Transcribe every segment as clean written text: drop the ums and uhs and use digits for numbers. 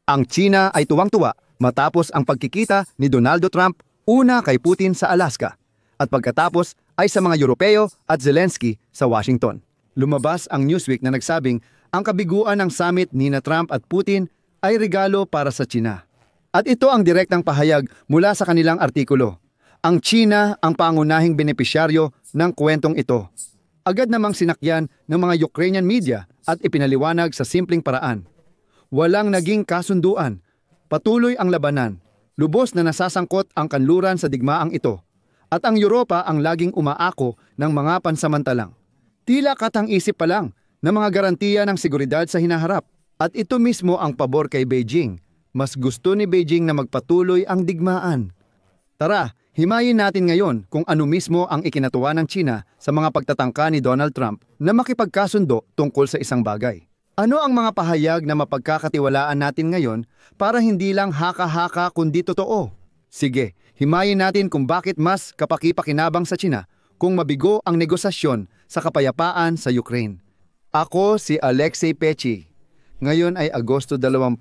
Ang China ay tuwang-tuwa matapos ang pagkikita ni Donaldo Trump una kay Putin sa Alaska at pagkatapos ay sa mga Europeo at Zelensky sa Washington. Lumabas ang Newsweek na nagsabing ang kabiguan ng summit ni Trump at Putin ay regalo para sa China. At ito ang direktang pahayag mula sa kanilang artikulo. Ang China ang pangunahing benepisyaryo ng kwentong ito. Agad namang sinakyan ng mga Ukrainian media at ipinaliwanag sa simpleng paraan. Walang naging kasunduan. Patuloy ang labanan. Lubos na nasasangkot ang kanluran sa digmaang ito. At ang Europa ang laging umaako ng mga pansamantalang. Tila katang-isip pa lang na mga garantiya ng seguridad sa hinaharap. At ito mismo ang pabor kay Beijing. Mas gusto ni Beijing na magpatuloy ang digmaan. Tara, himayin natin ngayon kung ano mismo ang ikinatuwa ng China sa mga pagtatangka ni Donald Trump na makipagkasundo tungkol sa isang bagay. Ano ang mga pahayag na mapagkakatiwalaan natin ngayon para hindi lang haka-haka kundi totoo? Sige, himayin natin kung bakit mas kapaki-pakinabang sa China kung mabigo ang negosasyon sa kapayapaan sa Ukraine. Ako si Alexei Pechi. Ngayon ay Agosto 20.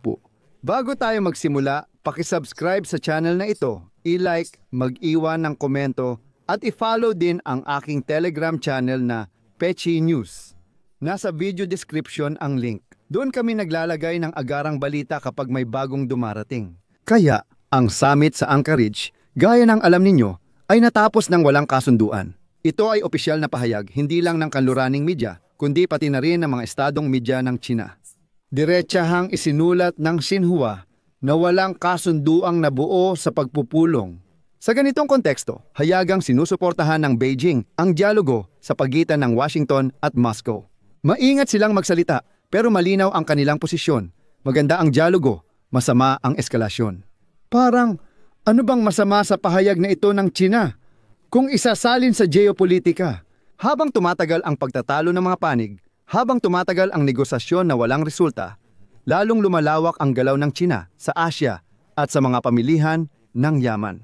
Bago tayo magsimula, paki-subscribe sa channel na ito, i-like, mag-iwan ng komento at i-follow din ang aking Telegram channel na Pechi News. Nasa video description ang link. Doon kami naglalagay ng agarang balita kapag may bagong dumarating. Kaya, ang summit sa Anchorage, gaya ng alam ninyo, ay natapos ng walang kasunduan. Ito ay opisyal na pahayag hindi lang ng kanluraning media, kundi pati na rin ng mga estadong media ng China. Diretsahang isinulat ng Xinhua na walang kasunduang nabuo sa pagpupulong. Sa ganitong konteksto, hayagang sinusuportahan ng Beijing ang dialogo sa pagitan ng Washington at Moscow. Maingat silang magsalita pero malinaw ang kanilang posisyon. Maganda ang dialogo, masama ang eskalasyon. Parang, ano bang masama sa pahayag na ito ng China? Kung isasalin sa geopolitika, habang tumatagal ang pagtatalo ng mga panig, habang tumatagal ang negosasyon na walang resulta, lalong lumalawak ang galaw ng China sa Asia at sa mga pamilihan ng yaman.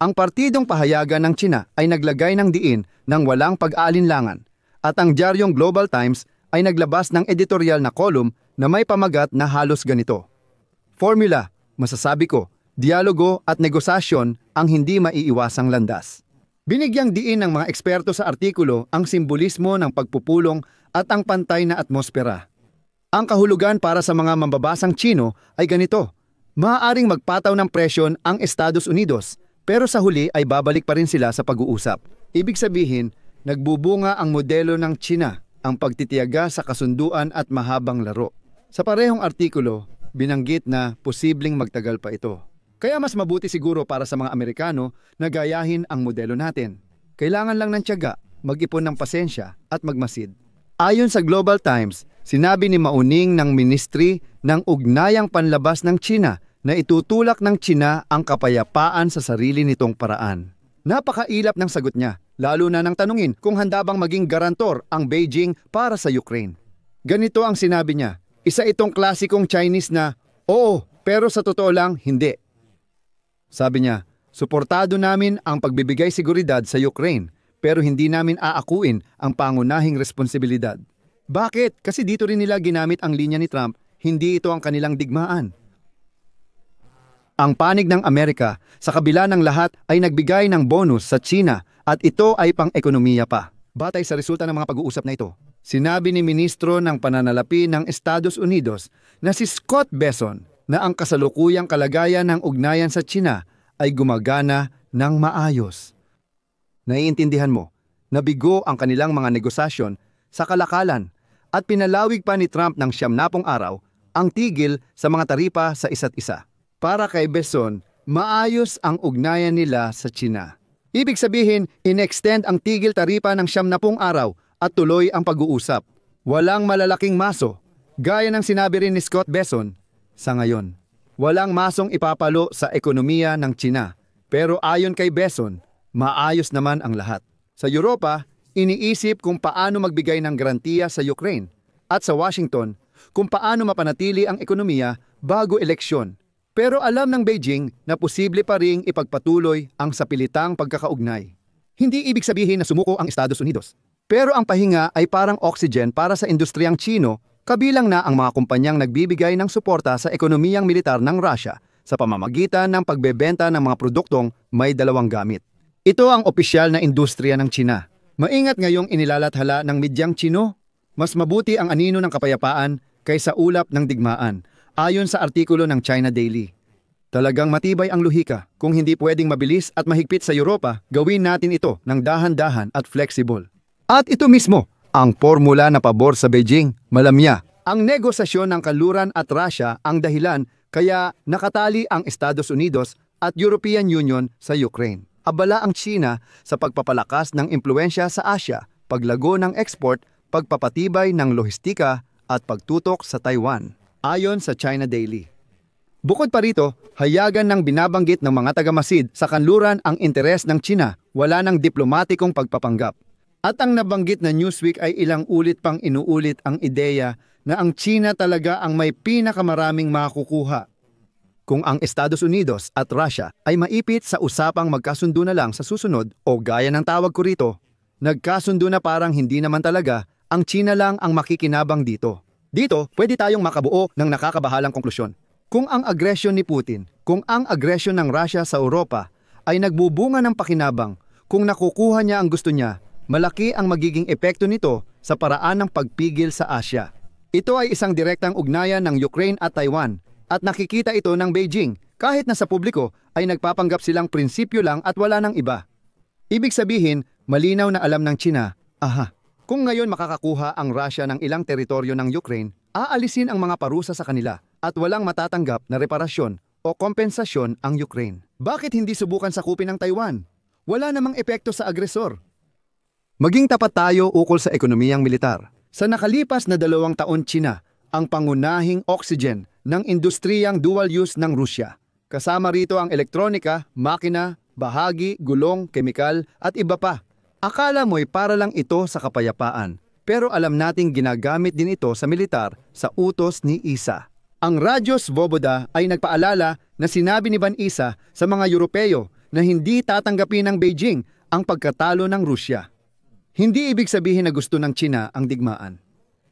Ang partidong pahayagan ng China ay naglagay ng diin ng walang pag-aalinlangan. At ang diaryong Global Times ay naglabas ng editorial na column na may pamagat na halos ganito. Formula, masasabi ko, dialogo at negosasyon ang hindi maiiwasang landas. Binigyang diin ng mga eksperto sa artikulo ang simbolismo ng pagpupulong at ang pantay na atmosfera. Ang kahulugan para sa mga mambabasang Chino ay ganito. Maaaring magpataw ng presyon ang Estados Unidos, pero sa huli ay babalik pa rin sila sa pag-uusap. Ibig sabihin, nagbubunga ang modelo ng China, ang pagtitiyaga sa kasunduan at mahabang laro. Sa parehong artikulo, binanggit na posibleng magtagal pa ito. Kaya mas mabuti siguro para sa mga Amerikano na gayahin ang modelo natin. Kailangan lang ng tiyaga, mag-ipon ng pasensya at magmasid. Ayon sa Global Times, sinabi ni Mauning ng Ministry ng Ugnayang Panlabas ng China na itutulak ng China ang kapayapaan sa sarili nitong paraan. Napakailap ng sagot niya, lalo na nang tanungin kung handa bang maging garantor ang Beijing para sa Ukraine. Ganito ang sinabi niya, isa itong klasikong Chinese na, oo, pero sa totoo lang, hindi. Sabi niya, suportado namin ang pagbibigay seguridad sa Ukraine, pero hindi namin aakuin ang pangunahing responsibilidad. Bakit? Kasi dito rin nila ginamit ang linya ni Trump, hindi ito ang kanilang digmaan. Ang panig ng Amerika sa kabila ng lahat ay nagbigay ng bonus sa China at ito ay pang-ekonomiya pa. Batay sa resulta ng mga pag-uusap na ito, sinabi ni Ministro ng Pananalapi ng Estados Unidos na si Scott Bessent na ang kasalukuyang kalagayan ng ugnayan sa China ay gumagana ng maayos. Naiintindihan mo, nabigo ang kanilang mga negosasyon sa kalakalan at pinalawig pa ni Trump ng 90 araw ang tigil sa mga taripa sa isa't isa. Para kay Bessent, maayos ang ugnayan nila sa China. Ibig sabihin, in-extend ang tigil taripa ng 90 araw at tuloy ang pag-uusap. Walang malalaking maso. Gaya ng sinabi rin ni Scott Bessent, sa ngayon, walang masong ipapalo sa ekonomiya ng China. Pero ayon kay Bessent, maayos naman ang lahat. Sa Europa, iniisip kung paano magbigay ng garantiya sa Ukraine at sa Washington kung paano mapanatili ang ekonomiya bago eleksyon. Pero alam ng Beijing na posible pa ring ipagpatuloy ang sapilitang pagkakaugnay. Hindi ibig sabihin na sumuko ang Estados Unidos. Pero ang pahinga ay parang oxygen para sa industriyang Chino Kabilang na ang mga kumpanyang nagbibigay ng suporta sa ekonomiyang militar ng Russia sa pamamagitan ng pagbebenta ng mga produktong may dalawang gamit. Ito ang opisyal na industriya ng China. Maingat ngayong inilalathala ng medyang Chino, mas mabuti ang anino ng kapayapaan kaysa ulap ng digmaan, ayon sa artikulo ng China Daily. Talagang matibay ang lohika. Kung hindi pwedeng mabilis at mahigpit sa Europa, gawin natin ito ng dahan-dahan at flexible. At ito mismo, ang formula na pabor sa Beijing, malamya. Ang negosasyon ng kanluran at Russia ang dahilan kaya nakatali ang Estados Unidos at European Union sa Ukraine. Abala ang China sa pagpapalakas ng impluensya sa Asia, paglago ng export, pagpapatibay ng lohistika at pagtutok sa Taiwan, ayon sa China Daily. Bukod pa rito, hayagan ng binabanggit ng mga tagamasid sa kanluran ang interes ng China, wala ng diplomatikong pagpapanggap. At ang nabanggit na Newsweek ay ilang ulit pang inuulit ang ideya na ang China talaga ang may pinakamaraming makukuha. Kung ang Estados Unidos at Russia ay maipit sa usapang magkasundo na lang sa susunod o gaya ng tawag ko rito, nagkasundo na parang hindi naman talaga, ang China lang ang makikinabang dito. Dito, pwede tayong makabuo ng nakakabahalang konklusyon. Kung ang agresyon ni Putin, kung ang agresyon ng Russia sa Europa ay nagbubunga ng pakinabang, kung nakukuha niya ang gusto niya, malaki ang magiging epekto nito sa paraan ng pagpigil sa Asia. Ito ay isang direktang ugnayan ng Ukraine at Taiwan at nakikita ito ng Beijing kahit na sa publiko ay nagpapanggap silang prinsipyo lang at wala nang iba. Ibig sabihin, malinaw na alam ng China, kung ngayon makakakuha ang Russia ng ilang teritoryo ng Ukraine, aalisin ang mga parusa sa kanila at walang matatanggap na reparasyon o kompensasyon ang Ukraine. Bakit hindi subukan sakupin ng Taiwan? Wala namang epekto sa agresor. Maging tapat tayo ukol sa ekonomiyang militar. Sa nakalipas na 2 taon, China ang pangunahing oxygen ng industriyang dual-use ng Rusya. Kasama rito ang elektronika, makina, bahagi, gulong, kemikal at iba pa. Akala mo'y para lang ito sa kapayapaan, pero alam nating ginagamit din ito sa militar sa utos ni Isa. Ang Radyo Svoboda ay nagpaalala na sinabi ni Van Isa sa mga Europeo na hindi tatanggapin ng Beijing ang pagkatalo ng Rusya. Hindi ibig sabihin na gusto ng China ang digmaan.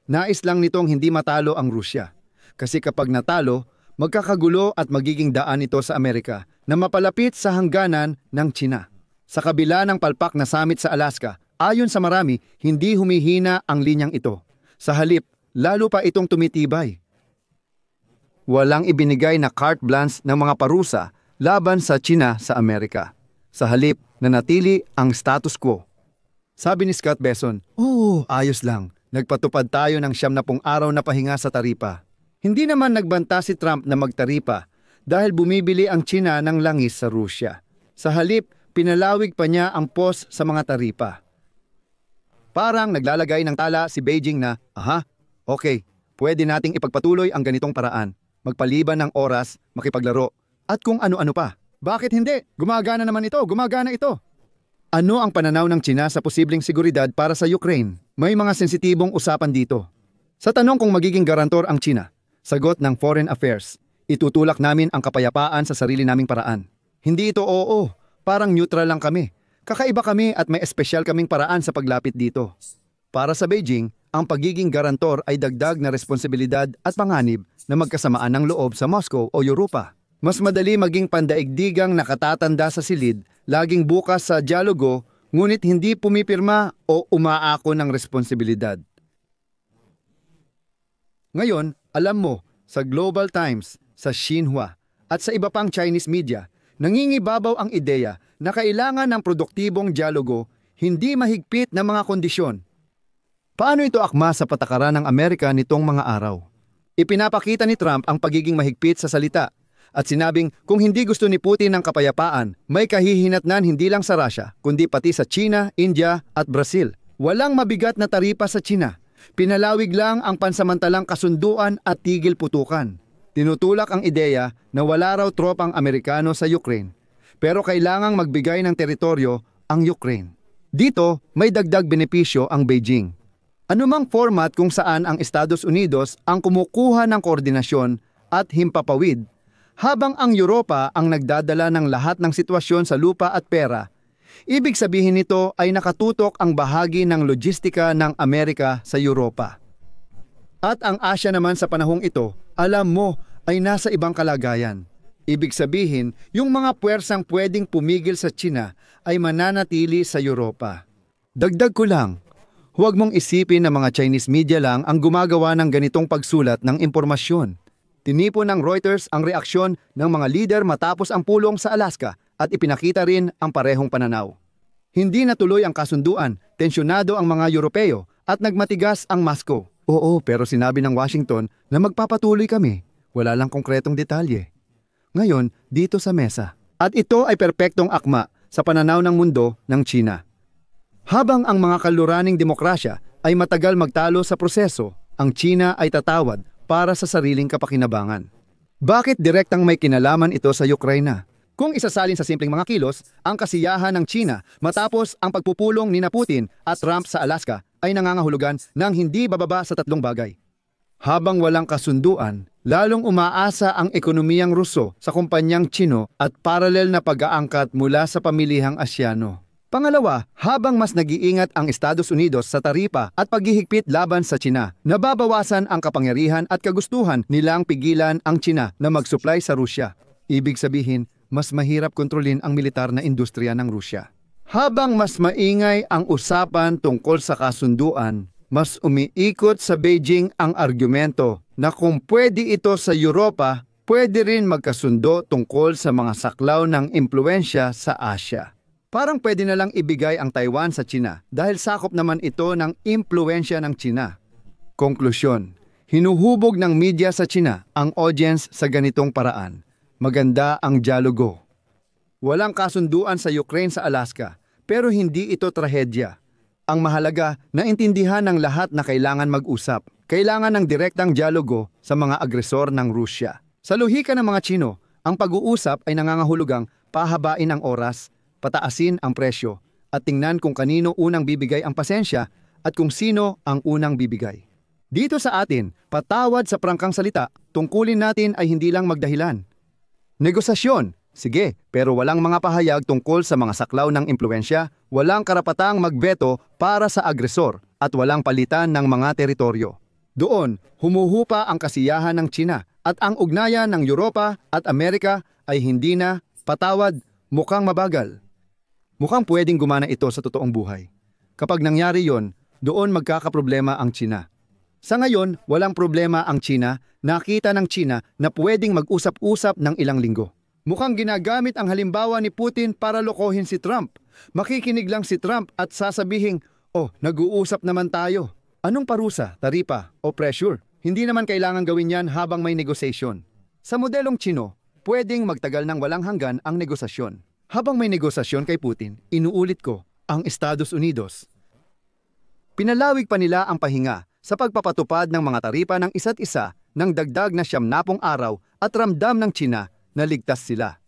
Nais lang nitong hindi matalo ang Rusya. Kasi kapag natalo, magkakagulo at magiging daan ito sa Amerika na mapalapit sa hangganan ng China. Sa kabila ng palpak na summit sa Alaska, ayon sa marami, hindi humihina ang linyang ito. Sa halip, lalo pa itong tumitibay. Walang ibinigay na carte blanche ng mga parusa laban sa China sa Amerika. Sa halip, nanatili ang status quo. Sabi ni Scott Besson, ayos lang. Nagpatupad tayo ng 70 araw na pahinga sa taripa. Hindi naman nagbanta si Trump na magtaripa dahil bumibili ang China ng langis sa Rusya. Sa halip, pinalawig pa niya ang pos sa mga taripa. Parang naglalagay ng tala si Beijing na, okay, pwede nating ipagpatuloy ang ganitong paraan. Magpaliban ng oras, makipaglaro, at kung ano-ano pa. Bakit hindi? Gumagana naman ito, gumagana ito. Ano ang pananaw ng China sa posibleng seguridad para sa Ukraine? May mga sensitibong usapan dito. Sa tanong kung magiging garantor ang China, sagot ng Foreign Affairs, itutulak namin ang kapayapaan sa sarili naming paraan. Hindi ito oo, parang neutral lang kami. Kakaiba kami at may espesyal kaming paraan sa paglapit dito. Para sa Beijing, ang pagiging garantor ay dagdag na responsibilidad at panganib na magkasamaan ng loob sa Moscow o Europa. Mas madali maging pandaigdigang nakatatanda sa silid, laging bukas sa dialogo, ngunit hindi pumipirma o umaako ng responsibilidad. Ngayon, alam mo, sa Global Times, sa Xinhua, at sa iba pang Chinese media, nangingibabaw ang ideya na kailangan ng produktibong dialogo, hindi mahigpit na mga kondisyon. Paano ito akma sa patakaran ng Amerika nitong mga araw? Ipinapakita ni Trump ang pagiging mahigpit sa salita, at sinabing kung hindi gusto ni Putin ng kapayapaan, may kahihinatnan hindi lang sa Russia, kundi pati sa China, India at Brazil. Walang mabigat na taripa sa China. Pinalawig lang ang pansamantalang kasunduan at tigil putukan. Tinutulak ang ideya na wala raw tropang Amerikano sa Ukraine, pero kailangang magbigay ng teritoryo ang Ukraine. Dito, may dagdag benepisyo ang Beijing. Anumang format kung saan ang Estados Unidos ang kumukuha ng koordinasyon at himpapawid, habang ang Europa ang nagdadala ng lahat ng sitwasyon sa lupa at pera, ibig sabihin nito ay nakatutok ang bahagi ng logistika ng Amerika sa Europa. At ang Asya naman sa panahong ito, alam mo, ay nasa ibang kalagayan. Ibig sabihin, yung mga puwersang pwedeng pumigil sa China ay mananatili sa Europa. Dagdag ko lang, huwag mong isipin na mga Chinese media lang ang gumagawa ng ganitong pagsulat ng impormasyon. Tinipon ng Reuters ang reaksyon ng mga lider matapos ang pulong sa Alaska at ipinakita rin ang parehong pananaw. Hindi natuloy ang kasunduan, tensyonado ang mga Europeo at nagmatigas ang Moscow. Oo, pero sinabi ng Washington na magpapatuloy kami. Wala lang konkretong detalye. Ngayon, dito sa mesa. At ito ay perpektong akma sa pananaw ng mundo ng China. Habang ang mga kaluraning demokrasya ay matagal magtalo sa proseso, ang China ay tatawad para sa sariling kapakinabangan. Bakit direktang may kinalaman ito sa Ukraine? Kung isasalin sa simpleng mga kilos, ang kasiyahan ng China matapos ang pagpupulong ni Putin at Trump sa Alaska ay nangangahulugan ng hindi bababa sa tatlong bagay. Habang walang kasunduan, lalong umaasa ang ekonomiyang Ruso sa kumpanyang Chino at paralel na pag-aangkat mula sa pamilihang Asyano. Pangalawa, habang mas nag-iingat ang Estados Unidos sa taripa at paghihigpit laban sa China, nababawasan ang kapangyarihan at kagustuhan nilang pigilan ang China na mag-supply sa Rusya. Ibig sabihin, mas mahirap kontrolin ang militar na industriya ng Rusya. Habang mas maingay ang usapan tungkol sa kasunduan, mas umiikot sa Beijing ang argumento na kung pwede ito sa Europa, pwede rin magkasundo tungkol sa mga saklaw ng impluensya sa Asya. Parang pwede na lang ibigay ang Taiwan sa China dahil sakop naman ito ng impluensya ng China. Konklusyon, hinuhubog ng media sa China ang audience sa ganitong paraan. Maganda ang dialogo. Walang kasunduan sa Ukraine sa Alaska, pero hindi ito trahedya. Ang mahalaga, naintindihan ng lahat na kailangan mag-usap. Kailangan ng direktang dialogo sa mga agresor ng Rusya. Sa lohika ng mga Chino, ang pag-uusap ay nangangahulugang pahabain ang oras, pataasin ang presyo, at tingnan kung kanino unang bibigay ang pasensya at kung sino ang unang bibigay. Dito sa atin, patawad sa prangkang salita, tungkulin natin ay hindi lang magdahilan. Negosasyon, sige, pero walang mga pahayag tungkol sa mga saklaw ng impluensya, walang karapatang magveto para sa agresor at walang palitan ng mga teritoryo. Doon, humuhupa ang kasiyahan ng China at ang ugnayan ng Europa at Amerika ay hindi na, patawad, mukhang mabagal. Mukhang pwedeng gumana ito sa totoong buhay. Kapag nangyari yon, doon magkakaproblema ang China. Sa ngayon, walang problema ang China, nakita ng China na pwedeng mag-usap-usap ng ilang linggo. Mukhang ginagamit ang halimbawa ni Putin para lokohin si Trump. Makikinig lang si Trump at sasabihing, oh, nag-uusap naman tayo. Anong parusa, taripa o pressure? Hindi naman kailangan gawin yan habang may negosasyon. Sa modelong Chino, pwedeng magtagal ng walang hanggan ang negosasyon. Habang may negosasyon kay Putin, inuulit ko, ang Estados Unidos. Pinalawig pa nila ang pahinga sa pagpapatupad ng mga taripa ng isa't isa ng dagdag na 70 araw at ramdam ng China na ligtas sila.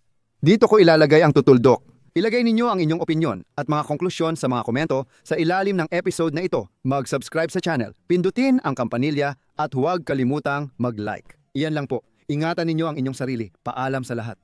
Dito ko ilalagay ang tutuldok. Ilagay ninyo ang inyong opinyon at mga konklusyon sa mga komento sa ilalim ng episode na ito. Mag-subscribe sa channel, pindutin ang kampanilya at huwag kalimutang mag-like. Iyan lang po. Ingatan ninyo ang inyong sarili. Paalam sa lahat.